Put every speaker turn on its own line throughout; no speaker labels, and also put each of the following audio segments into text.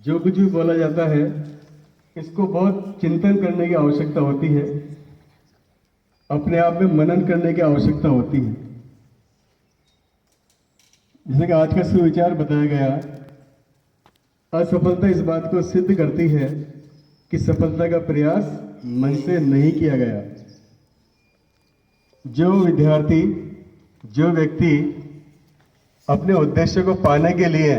जो कुछ भी बोला जाता है इसको बहुत चिंतन करने की आवश्यकता होती है, अपने आप में मनन करने की आवश्यकता होती है। जैसे कि आज का सुविचार बताया गया, असफलता इस बात को सिद्ध करती है कि सफलता का प्रयास मन से नहीं किया गया। जो विद्यार्थी, जो व्यक्ति अपने उद्देश्य को पाने के लिए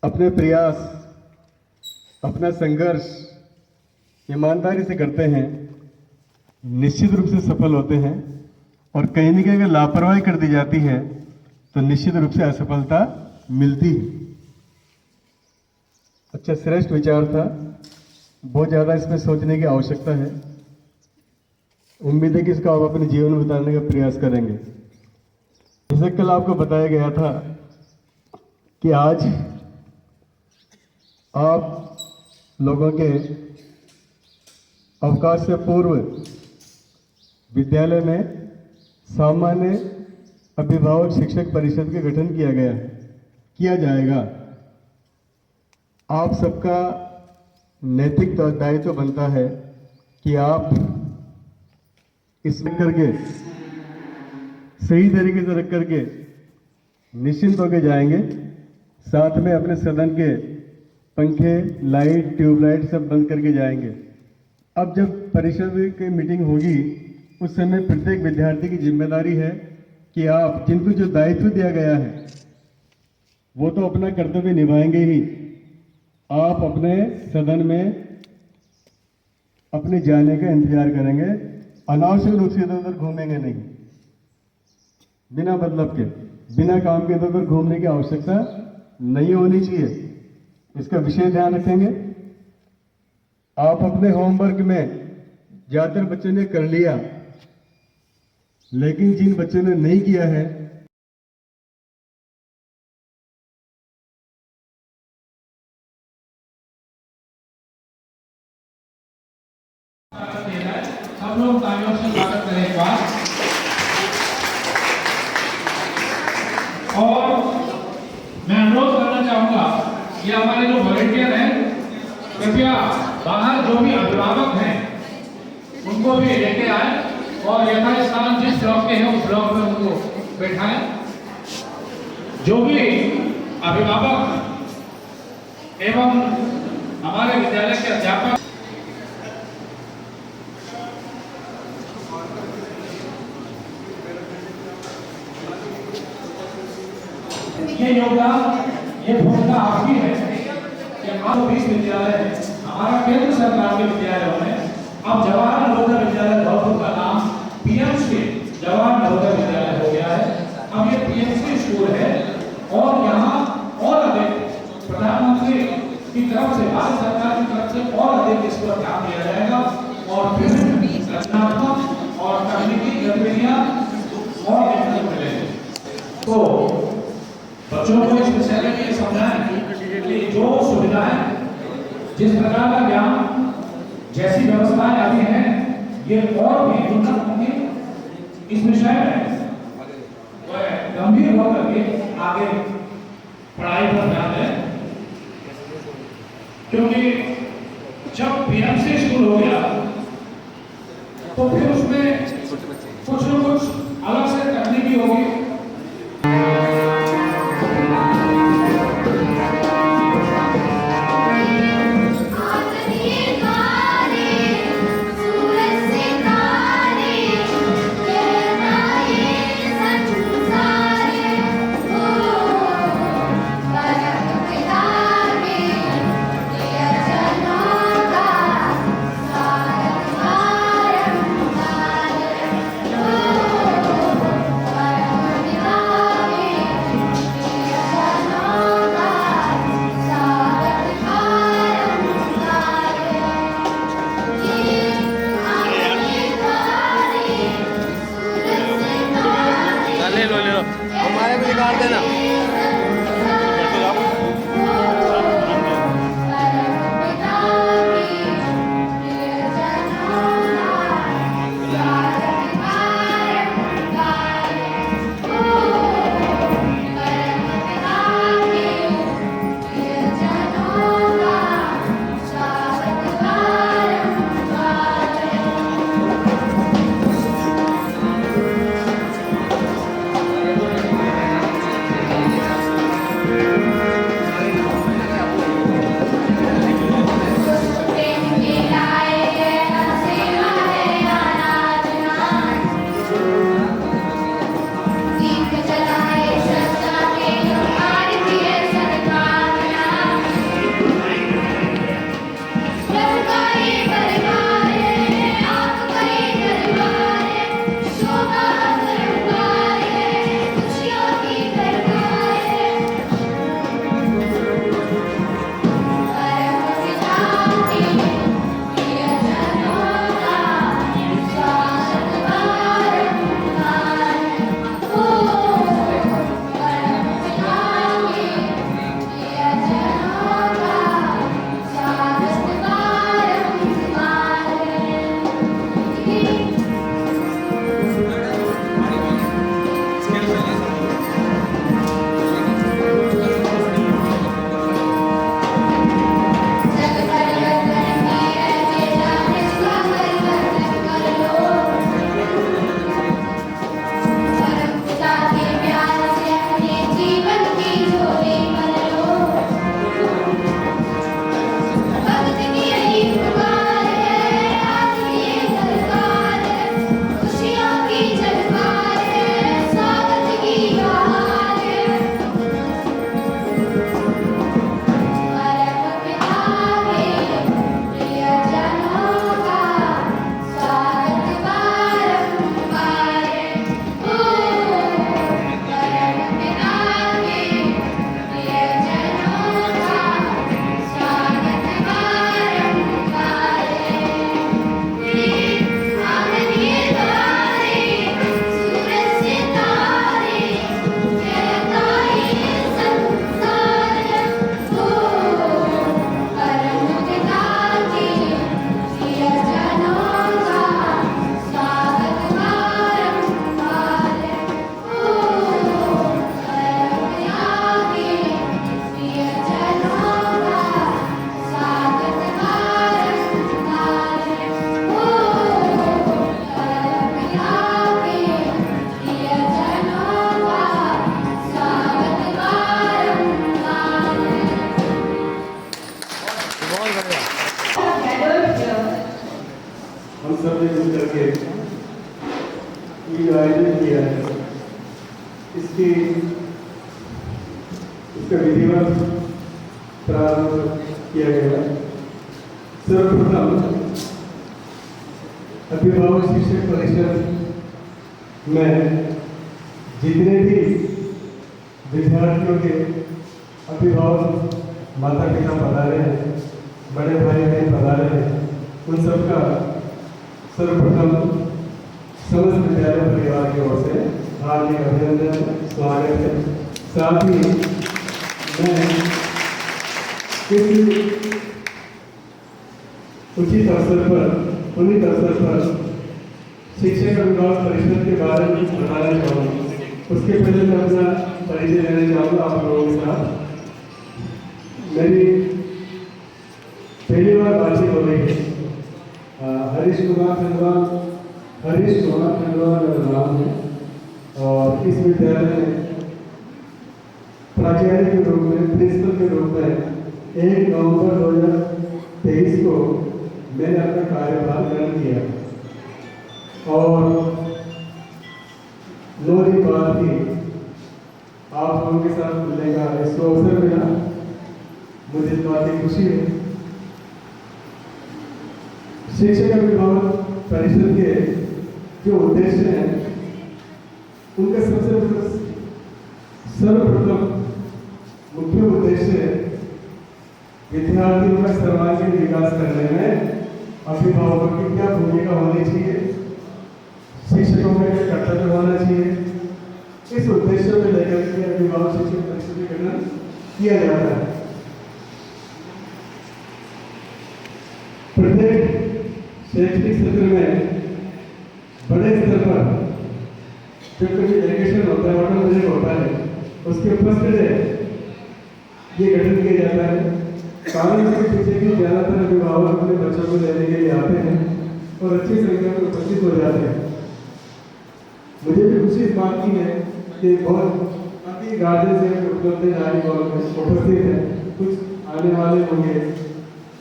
अपने प्रयास, अपना संघर्ष ईमानदारी से करते हैं, निश्चित रूप से सफल होते हैं। और कहीं न कहीं अगर लापरवाही कर दी जाती है तो निश्चित रूप से असफलता मिलती है। अच्छा, श्रेष्ठ विचार था, बहुत ज़्यादा इसमें सोचने की आवश्यकता है। उम्मीद है कि इसको आप अपने जीवन में उतारने का प्रयास करेंगे। जैसे कल आपको बताया गया था कि आज आप लोगों के अवकाश से पूर्व विद्यालय में सामान्य अभिभावक शिक्षक परिषद का गठन किया जाएगा। आप सबका नैतिक दायित्व बनता है कि आप इसमें करके सही तरीके से रख करके निश्चिंत होकर जाएंगे। साथ में अपने सदन के पंखे, लाइट, ट्यूबलाइट सब बंद करके जाएंगे। अब जब परिषद की मीटिंग होगी उस समय प्रत्येक विद्यार्थी की जिम्मेदारी है कि आप जिनको जो दायित्व दिया गया है वो तो अपना कर्तव्य निभाएंगे ही, आप अपने सदन में अपने जाने का इंतजार करेंगे। अनावश्यक रूप से इधर उधर घूमेंगे नहीं, बिना मतलब के, बिना काम के इधर उधर घूमने की आवश्यकता नहीं होनी चाहिए। इसका विशेष ध्यान रखेंगे। आप अपने होमवर्क में ज्यादातर बच्चों ने कर लिया, लेकिन जिन बच्चों ने नहीं किया है
सब लोग तालियों से स्वागत करें एक बार। और मैं अनुरोध करना चाहूंगा कि हमारे जो वॉलंटियर हैं कृपया बाहर जो भी अभिभावक हैं उनको भी लेके आए और यथास्थान जिस ब्लॉक के हैं उस ब्लॉक में उनको बैठाएं। जो भी अभिभावक एवं हमारे विद्यालय के अध्यापक ये योगदान, ये भूमिका आपकी है कि आप 20 विद्यालय हमारा केंद्र सरकार के विद्यालयों में अब जवाहर नवोदय विद्यालय धौलपुर का नाम पीएमसी जवाहर नवोदय विद्यालय हो गया है। अब ये पीएमसी स्कूल है और यहाँ और अधिक प्रधानमंत्री की तरफ से, भारत सरकार की तरफ से और अधिक इस पर ध्यान दिया जाएगा और विभिन्न रचनात्मक और तकनीकी गतिविधियां और देखने को मिलेंगी। तो बच्चों को इस विषय में ये समझाएं कि जो सुविधाएं, जिस प्रकार का ज्ञान, जैसी व्यवस्थाएं अभी हैं, ये और भी उन्नत होंगी। इस विषय में गंभीर होकर के आगे पढ़ाई पर ध्यान दें, क्योंकि जब पीएमसी स्कूल हो गया तो फिर उसमें कुछ न कुछ अलग से तकनीकी होगी।
हमारे भी निकाल देना।
इसका विधिवत प्रारंभ किया गया। सर्वप्रथम अभिभावक शिक्षक परिषद में जितने भी विद्यार्थियों के अभिभावक माता पिता पधारे हैं, बड़े भाई बहन पधारे हैं, उन सबका सर्वप्रथम समस्त विद्यालय परिवार की ओर से हार्दिक अभिनंदन, स्वागत है। साथ ही मैं इस उचित अवसर पर, पुनीत अवसर पर शिक्षक अभिभावक परिषद के बारे में बताना चाहूँगा। उसके पहले मैं अपना परिचय लेना चाहूँगा आप लोगों के साथ। मेरी पहली बार बातचीत हो रही है। हरीश कुमार खंडवा मेरा नाम है और इस विद्यालय में प्राचार्य के रूप में, प्रिंसिपल के रूप में 1 नवंबर 2023 को मैंने अपना कार्यभार ग्रहण किया और 9 दिन बाद ही आप लोगों के साथ मिलने का इसको अवसर मिला। मुझे इस बात की खुशी है। शिक्षक अभिभावक परिषद के जो उद्देश्य हैं उनका सर्वप्रथम मुख्य उद्देश्य विद्यार्थियों का सर्वांगीण विकास करने में अभिभावकों की क्या भूमिका होनी चाहिए, शिक्षकों का क्या कर्तव्य होना चाहिए, इस उद्देश्य में लेकर के अभिभावक शिक्षक परिषद का गठन किया जाता है। प्रत्येक शैक्षणिक सत्र में बड़े स्तर पर जब कभी एजुकेशन होता है, ऑटो प्रोजेक्ट होता है, उसके फर्स्ट डे ये गठन किया जाता है। कारण इसके पीछे भी ज़्यादातर अभिभावक अपने बच्चों को लेने के लिए आते हैं और अच्छी संख्या में उपस्थित हो जाते हैं। मुझे भी खुशी इस बात की है कि बहुत काफ़ी गार्जियन से उपलब्ध उपस्थित है, कुछ आने वाले होंगे,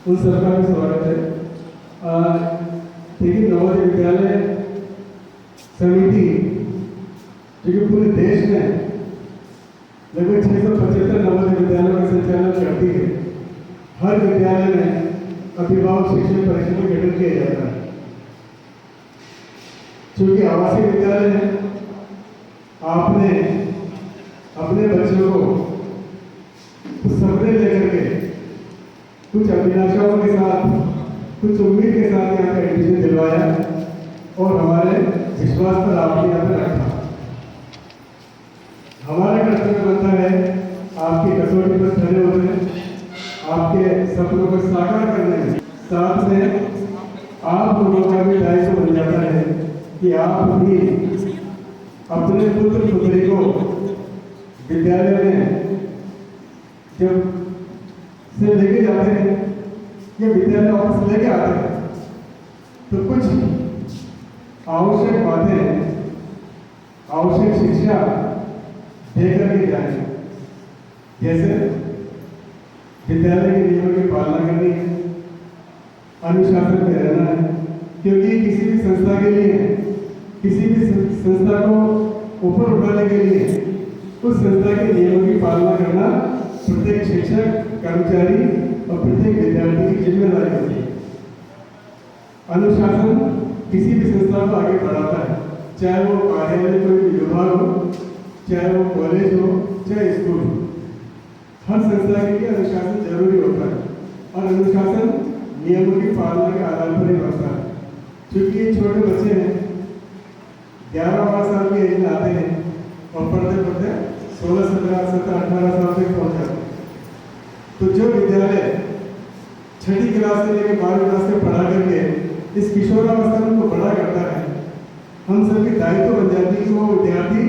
उन सबका भी स्वागत है। देखिए, नवोदय विद्यालय समिति जो कि पूरे देश में लगभग 675 नवोदय विद्यालयों का संचालन करती है। हर विद्यालय में अभिभावक शिक्षक परिषद का गठन किया जाता है। चूंकि आवासीय विद्यालय है, आपने अपने बच्चों को कुछ सपने लेकर के, कुछ अभिलाषाओं के साथ, कुछ उम्मीद के साथ यहाँ पे एडमिशन दिलवाया और हमारे विश्वास पर आपने यहाँ पे रखा। हमारा कर्तव्य बनता है आपकी कसौटी पर खड़े होते हैं, आपके सपनों को साकार करने में। साथ में आप लोगों का भी दायित्व बन जाता है कि आप भी अपने पुत्र पुत्री को विद्यालय में जब से लेके जाते हैं या विद्यालय वापस लेके आते हैं तो कुछ आवश्यक बातें, आवश्यक शिक्षा देकर के जाए। जैसे विद्यालय के नियमों की पालना करनी है, अनुशासन में रहना है, क्योंकि किसी भी संस्था के लिए, किसी भी संस्था को ऊपर उठाने के लिए उस संस्था के नियमों की पालना करना प्रत्येक शिक्षक, कर्मचारी और प्रत्येक विद्यार्थी की जिम्मेदारी होती है। अनुशासन किसी भी संस्था को आगे बढ़ाता है, चाहे वो कार्यालय कोई भी विभाग हो, चाहे वो कॉलेज हो, चाहे स्कूल हो। हर संस्था के लिए अनुशासन जरूरी होता है और अनुशासन नियमों की पालना के आधार पर ही बढ़ता है। क्योंकि ये छोटे बच्चे हैं, 11-12 साल की एज में आते हैं और पढ़ते पढ़ते 16, 17, 18 साल तक पहुँच जाते हैं। तो जो विद्यालय 6ठी क्लास से लेकर 12वीं क्लास तक पढ़ा करके इस किशोरावस्था में उनको बड़ा करता है, हम सबकी दायित्व बन जाती है कि वो विद्यार्थी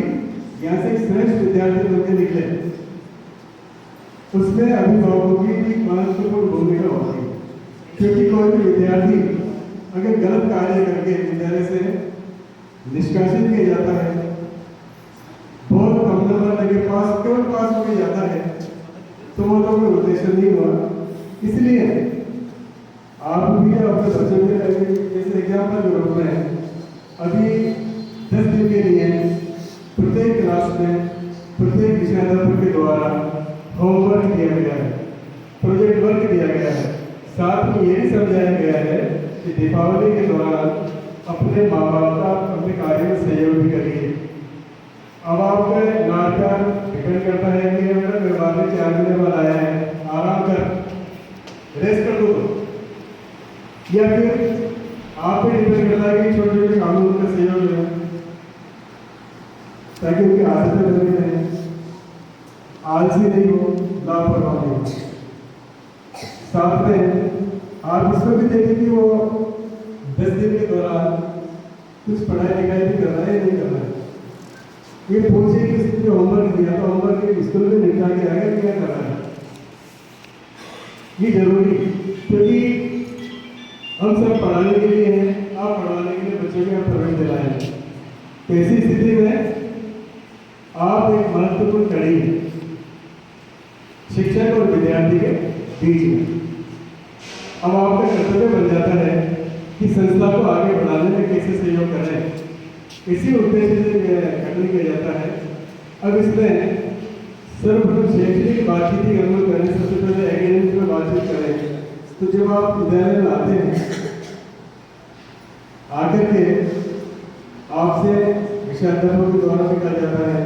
यहाँ से एक श्रेष्ठ विद्यार्थी बनकर निकले। उसमें अभिभावकों की भी महत्वपूर्ण भूमिका होती है, क्योंकि कोई भी विद्यार्थी अगर गलत कार्य करके विद्यालय से निष्कासित किया जाता है, बहुत कम नंबर लगे पास, केवल पास हो जाता है, तो वो तो कोई उद्देश्य नहीं हुआ। इसलिए आप भी अपने बच्चों के जैसे एग्जाम्पल के रूप में अभी 10 दिन के लिए प्रत्येक क्लास में अध्यापक के द्वारा होमवर्क दिया गया है, प्रोजेक्ट वर्क दिया गया है। साथ में ये भी समझाया गया है कि दीपावली के दौरान अपने माँ बाप का अपने कार्य में सहयोग भी करिए। अब आपका नाटक डिपेंड करता है कि मेरा व्यवहार में 4 महीने बाद आया है, आराम कर, रेस्ट कर दो, या फिर आप पे डिपेंड करता है कि छोटे छोटे कामों में उनका सहयोग है ताकि उनकी आदतें बनी रहें, आलसी नहीं हो, लापरवाह नहीं हो। साथ में आप इसको भी देखें कि वो 10 दिन के दौरान कुछ पढ़ाई लिखाई भी कर रहा है या नहीं कर रहा है। ये पूछिए कि उसने होमवर्क दिया तो होमवर्क के स्कूल में निपटा के आएगा, क्या कर रहा है। ये जरूरी, क्योंकि हम सब पढ़ाने के लिए हैं, आप पढ़ाने के लिए बच्चों के आप प्रवेश दिलाएं। तो ऐसी स्थिति में आप एक महत्वपूर्ण कड़ी हैं शिक्षक और विद्यार्थी के बीच में। अब आपका कर्तव्य बन जाता है कि संस्था को आगे बढ़ाने में कैसे सहयोग करें। इसी उद्देश्य से गठन किया जाता है। अब इसमें सर्वप्रथम शैक्षणिक बातचीत ही अमल करें, सबसे पहले एकेडमिक में बातचीत करें। तो जब आप विद्यालय में आते हैं, आकर के आपसे विषयाध्यापकों के द्वारा भी कहा जाता है,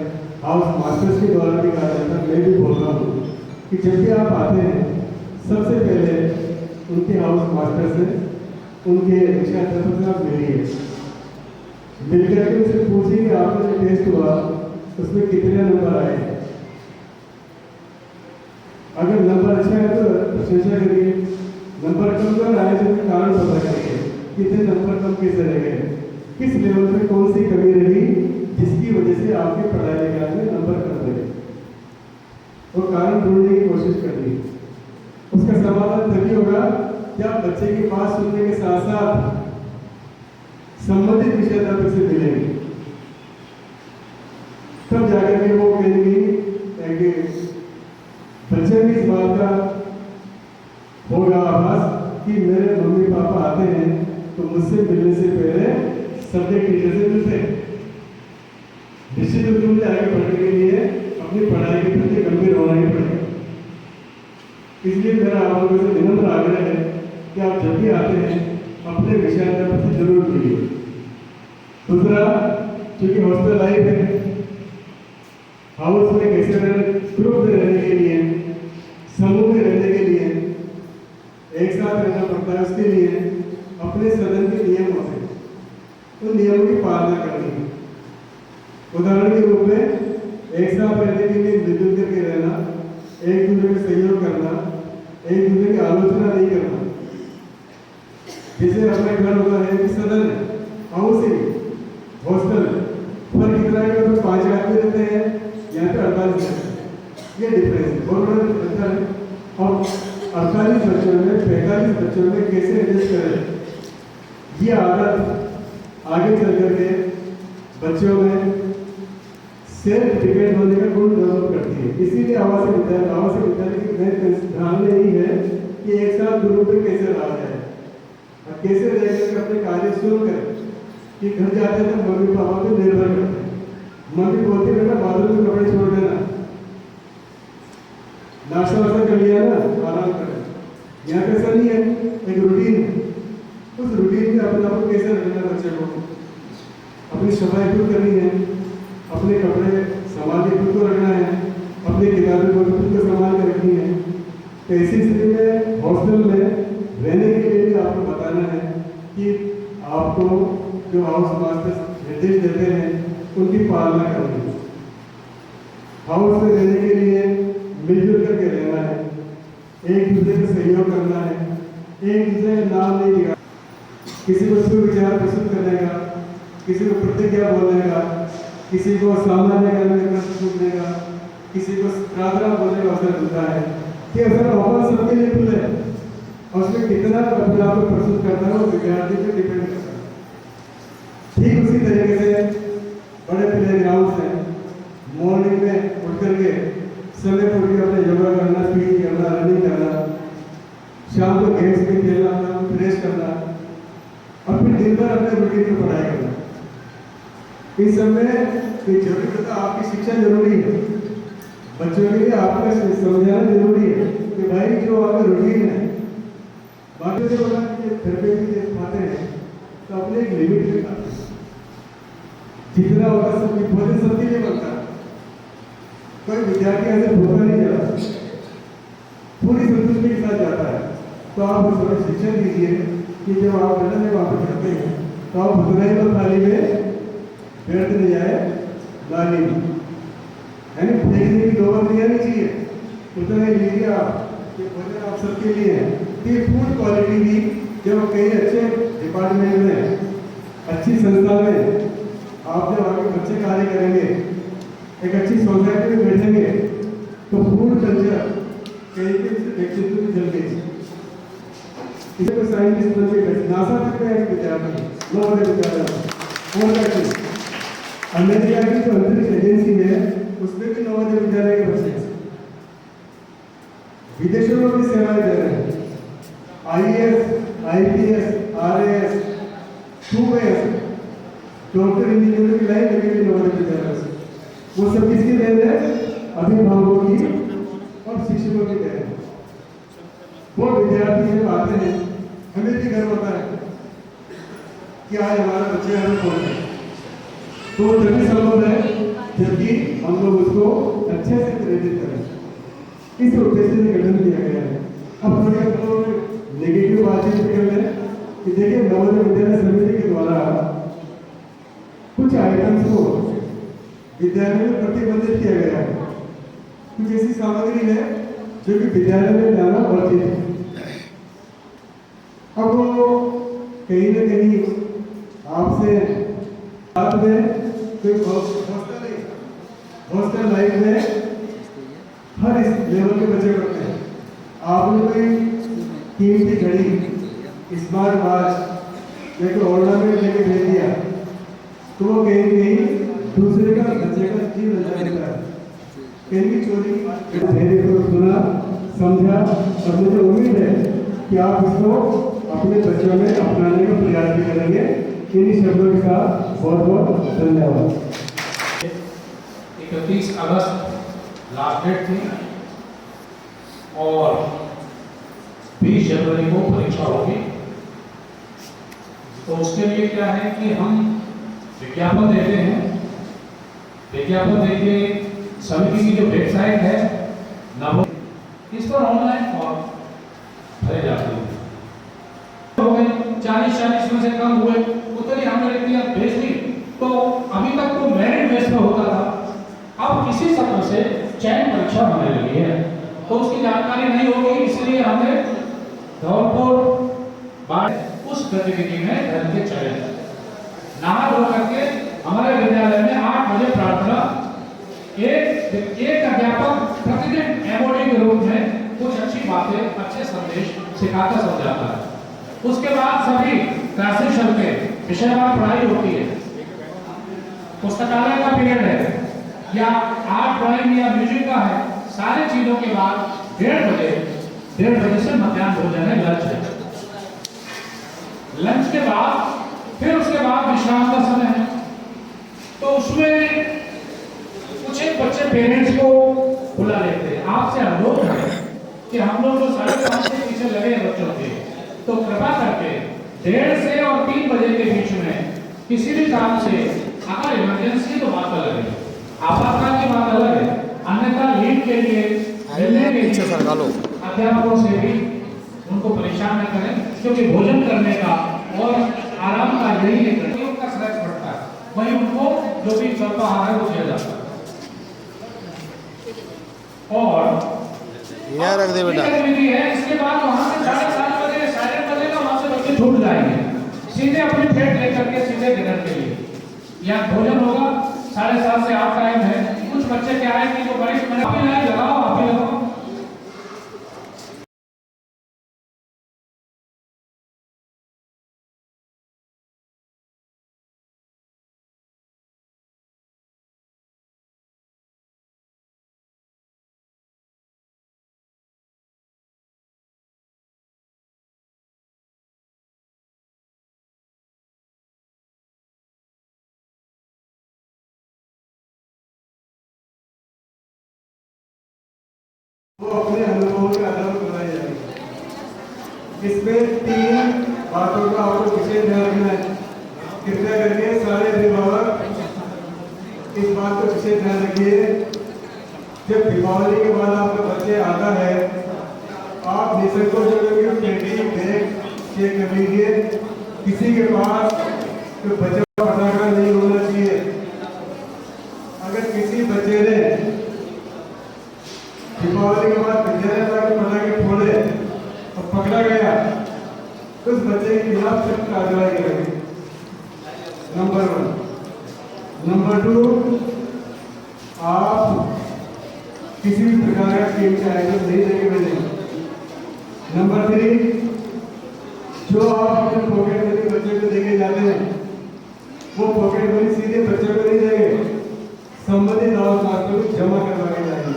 हाउस मास्टर्स के द्वारा भी कहा जाता है, मैं भी बोल रहा हूँ कि जब भी आप आते हैं सबसे पहले उनके हाउस मास्टर से, उनके विषयाध्यापक से आप मिलिए। मिलकर के उनसे पूछिए कि आपका जो टेस्ट हुआ उसमें कितने नंबर आए। अगर नंबर अच्छा है तो प्रशंसा करिए, नंबर कम कर आए तो कारण पता करिए कितने नंबर कम कैसे रह गए, किस लेवल पे कौन सी कमी रही जिसकी वजह से आपके पढ़ाई लिखाई में नंबर कम रहे। वो कारण ढूंढने की कोशिश करिए। उसका समाधान तभी होगा जब बच्चे के पास सुनने के साथ साथ संबंधित विषयाध्यापक से मिलेंगे, तब जाकर के वो कहेंगे कि बच्चे भी इस बात का होगा आभास कि मेरे मम्मी पापा आते हैं तो मुझसे मिलने से पहले सब्जेक्ट टीचर से मिलते हैं। निश्चित रूप से मुझे आगे बढ़ने के लिए अपनी पढ़ाई के प्रति गंभीर होना ही पड़ेगा। इसलिए मेरा आप लोगों से विनम्र आग्रह है कि आप जब भी आते हैं अपने विषयाध्यापक से जरूर मिलिए। दूसरा, चूंकि हॉस्टल लाइफ है, हाउस में कैसे रहने, ग्रुप में रहने के लिए, समूह में रहने के लिए, एक साथ रहना पड़ता है, उसके लिए अपने सदन के नियम होते हैं, उन नियमों की पालना करनी है। उदाहरण के रूप में एक साथ रहने के लिए मिलजुल करके रहना, एक दूसरे का सहयोग करना, एक दूसरे की आलोचना नहीं करना। जैसे अपना घर होता है कि सदन है, हाउस ही हॉस्टल है, फर्क इतना है कि 5 आदमी रहते हैं, यहाँ पे 48 रहते हैं। ये डिफरेंस है, बहुत बड़ा अंतर है। और 48 बच्चों में 45 बच्चों में कैसे एडजस्ट करें, ये आदत आगे चल करके बच्चों में सेल्फ डिपेंड होने का गुण डेवलप करती है। इसीलिए आवासीय विद्यालय की मेन धारणा यही है कि एक साथ ग्रुप में कैसे रहा जाए और कैसे रह करके अपने कार्य शुरू करें। कि घर जाते हैं तो मम्मी पापा पे निर्भर करते हैं, मम्मी बोलती बेटा बाथरूम में कपड़े छोड़ देना, नाश्ता वास्ता कर लिया ना, आराम करें। यहाँ पे ऐसा नहीं है, एक रूटीन है। उस रूटीन में अपने आप को कैसे रखना, बच्चे को अपनी सफाई खुद करनी है, अपने कपड़े संभाल के खुद को रखना है, अपनी किताबें को खुद को संभाल के रखनी है। तो ऐसी स्थिति में हॉस्टल में रहने के लिए भी आपको बताना है कि आपको जो हाउस मास्टर निर्देश देते हैं उनकी पालना करनी है। हाउस में रहने के लिए मिलजुल करके रहना है, एक दूसरे का सहयोग करना है, एक दूसरे का नाम नहीं दिया, किसी को सुविचार प्रस्तुत करने का, किसी को प्रतिज्ञा बोलने का, किसी को सामान्य करने का पूछने का, किसी को प्रार्थना बोलने का अवसर मिलता है कि अवसर मौका सबके लिए खुले और उसमें कितना अपने आप को प्रस्तुत करता है वो विद्यार्थी पर डिपेंड करता है। ठीक उसी तरीके से बड़े प्ले ग्राउंड है, मॉर्निंग में उठ करके समय पर उठ के अपने योगा करना, पीटी करना, रनिंग करना, शाम को गेम्स में खेलना, फ्रेश करना और फिर दिन भर अपने रूटीन में पढ़ाई करना। इस समय ये जरूरी होता, आपकी शिक्षा जरूरी है, बच्चों के लिए आपको समझाना जरूरी है कि भाई जो आपका रूटीन है, बाकी से बोला कि घर पे भी जब खाते हैं तो अपने एक लिमिट में खाते हैं, जितना होगा सब भोजन सबके लिए बनता है। कोई विद्यार्थी ऐसे भूखा नहीं जाता, पूरी संतुष्टि के साथ जाता है। तो आप उस समय शिक्षण दीजिए कि जब आप लंदन में वापस जाते हैं तो आप उतना ही तो थाली में व्यर्थ नहीं जाए लाली में, यानी फेंकने की नौबत नहीं आनी चाहिए। उतना ही लीजिए आप, ये भोजन आप सबके लिए है। ये फूड क्वालिटी भी जब कई अच्छे डिपार्टमेंट में, अच्छी संस्था में आप जब आगे बच्चे कार्य करेंगे, एक अच्छी सोसाइटी में बैठेंगे, तो फूड कल्चर कहीं के व्यक्तित्व में चल गई। इसे कोई साइंटिस्ट बन के नासा तक में एक विद्यार्थी, नवोदय विद्यालय और बैठे अमेरिका की जो अंतरिक्ष एजेंसी है उसमें भी नवोदय विद्यालय के बच्चे विदेशों में भी सेवाएं दे रहे हैं। IAS, IPS, RAS, खूब है, डॉक्टर इंजीनियर की लाइन लगी हुई नवोदय विद्यालय से। वो सब किसकी देन है? अभिभावकों की और शिक्षकों की देन है। वो विद्यार्थी जब आते हैं हमें भी गर्व होता है कि आज हमारा बच्चे हमें पहुंचे, तो तभी संभव है जबकि हम लोग उसको अच्छे से प्रेरित करें। इस उद्देश्य से गठन किया गया है। अब थोड़ी नेगेटिव बातचीत भी कर लें कि देखिए नवोदय विद्यालय समिति के द्वारा कुछ आइटम्स को विद्यालय में प्रतिबंधित किया गया है। कुछ ऐसी सामग्री है जो कि विद्यालय में जाना वर्जित है। अब वो कहीं न कहीं आपसे साथ में कोई हॉस्टल लाइफ में हर इस लेवल के बच्चे पढ़ते हैं। आपने कोई कीमती घड़ी, स्मार्ट वॉच या कोई ऑर्नामेंट लेके भेज दिया तो वो कहीं दूसरे का बच्चे का जीव रचा देता है। कहीं की चोरी धैर्य को सुना, समझा और मुझे उम्मीद है कि आप इसको अपने बच्चों में अपनाने का प्रयास भी करेंगे। इन्हीं शब्दों के साथ बहुत बहुत धन्यवाद।
31 अगस्त लास्ट डेट थी और 20 जनवरी को परीक्षा होगी। तो उसके लिए क्या है कि हम विज्ञापन देते हैं। विज्ञापन देके समिति की जो वेबसाइट है नवो, इस पर ऑनलाइन फॉर्म भरे जाते हैं। हो गए 40 में से कम हुए, उतनी हमने रिक्तियां भेज दी। तो अभी तक तो मेरिट बेस पर होता था, अब इसी सत्र से चयन परीक्षा होने लगी है। तो उसकी जानकारी नहीं होगी, इसलिए हमने धौलपुर उस गतिविधि में धन के चयन नहा धो करके हमारे विद्यालय में 8 बजे प्रार्थना, एक अध्यापक प्रतिदिन एमओडी के रूप में कुछ अच्छी बातें, अच्छे संदेश सिखाता समझाता है। उसके बाद सभी क्लासेस चलते हैं, विषयवार पढ़ाई होती है, पुस्तकालय का पीरियड है या आर्ट ड्राइंग या म्यूजिक का है। सारी चीजों के बाद 1:30 बजे से मध्याह्न भोजन है, लंच है। लंच के बाद फिर उसके बाद विश्राम का समय है। तो उसमें कुछ एक बच्चे पेरेंट्स को बुला लेते हैं। आपसे अनुरोध है कि हम लोग जो 5:30 के पीछे लगे हैं बच्चों के, तो कृपा करके 1:30 से और 3 बजे के बीच में किसी भी काम से अगर इमरजेंसी तो बात अलग है, आपातकाल की बात अलग है, अन्यथा लीव के लिए मिलने के लिए अध्यापकों से भी उनको परेशान न करें, क्योंकि भोजन करने का और आराम का यही एक का श्रेष्ठ पड़ता है। वही उनको जो भी स्वल्पाहार है वो दिया जाता है। और
यहाँ रख दे बेटा।
इसके बाद वहाँ से 7:30 बजे साइलेंट बजेगा, वहाँ से बच्चे छूट जाएंगे, सीधे अपनी प्लेट लेकर के सीधे डिनर के लिए। यहाँ भोजन होगा 7:30 से 8 टाइम है। कुछ बच्चे क्या है कि जो बड़े लगाओ, आप ही लगाओ।
वो अपने अनुभवों के आधार पर बनाई जाएगी। इसमें 3 बातों का आपको विशेष ध्यान रखना है। कृपया करके सारे अभिभावक इस बात को विशेष ध्यान रखिए, जब दीपावली के बाद आपका बच्चे आता है, आप निसंकोच होकर कैंटीन बैग चेक कर लीजिए, किसी के पास तो बच्चा पटाखा नहीं होना चाहिए। अगर किसी बच्चे ने दीपावली के बाद विद्यालय जाकर पटाखे फोड़े और पकड़ा गया तो उस बच्चे के खिलाफ सख्त कार्रवाई करेंगे। नंबर 1। नंबर 2, आप किसी भी प्रकार का कीमती आइटम नहीं देंगे मुझे। नंबर 3, जो आप अपने पॉकेट मनी बच्चे को देके जाते हैं, वो पॉकेट मनी सीधे बच्चे को नहीं देंगे, संबंधित मास्टर को जमा करवा के जाएंगे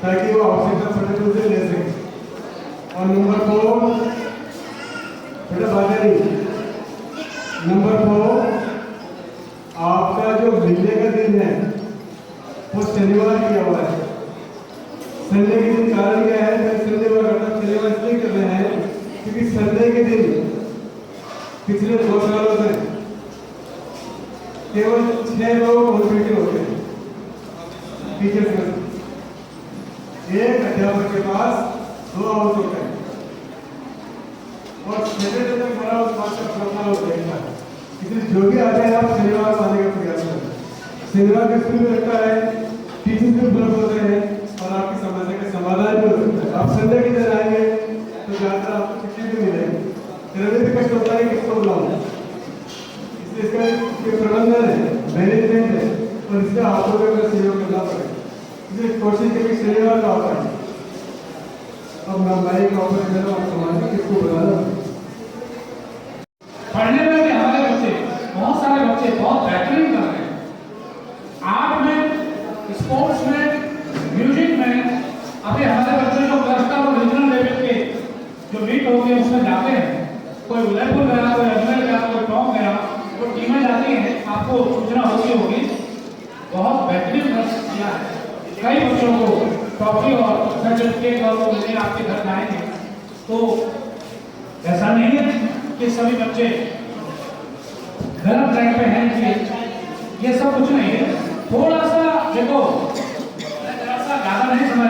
ताकि वो आवश्यकता पड़े तो उसे ले सके। और नंबर 4, बेटा बात नहीं, नंबर 4, आपका जो मिलने का दिन है वो शनिवार किया हुआ है। संडे के दिन कारण क्या है, मैं संडे शनिवार इसलिए कर रहे हैं क्योंकि संडे के दिन पिछले 2 सालों से केवल 6 लोग कॉन्ट्रीब्यूट होते हैं टीचर्स में। एक अध्यापक के पास 2 हाउस होते हैं और सैटरडे तक बड़ा उस बात का प्रश्न हो जाएगा। इसलिए जो भी आते हैं आप शनिवार को आने का प्रयास करें। शनिवार का स्कूल में लगता है, टीचर्स भी उपलब्ध होते हैं और आपकी समस्या का समाधान भी हो सकता है। आप संडे के दिन आएंगे तो ज़्यादातर आपको छुट्टी भी मिलेगी। रवि भी कष्ट होता है किसको बुलाऊं, इसलिए इसका प्रबंधन है, मैनेजमेंट है और इसका आपको भी सहयोग करना पड़ेगा। इसलिए कोशिश करिए शनिवार का आता है। अब मैं का ऑफर कर रहा हूँ, समाज किसको बुलाना।
पढ़ने में भी हमारे बच्चे, बहुत सारे बच्चे बहुत बेहतरीन कर रहे हैं। आर्ट में, स्पोर्ट्स में, म्यूजिक में। अभी हमारे बच्चे जो क्लस्टर और रीजनल लेवल के जो मीट होते हैं उसमें जाते हैं, कोई उदयपुर गया, कोई अजमेर गया, कोई टॉप गया, वो टीमें जाती हैं, आपको सूचना होगी। बहुत बेहतरीन प्रदर्शन किया है। कई बच्चों को ट्रॉफी और सर्टिफिकेट और वो मिले आपके घर आएंगे। तो ऐसा नहीं है कि सभी बच्चे गलत ट्रैक पे हैं, कि ये सब कुछ नहीं है। थोड़ा सा देखो, ज़्यादा नहीं समझ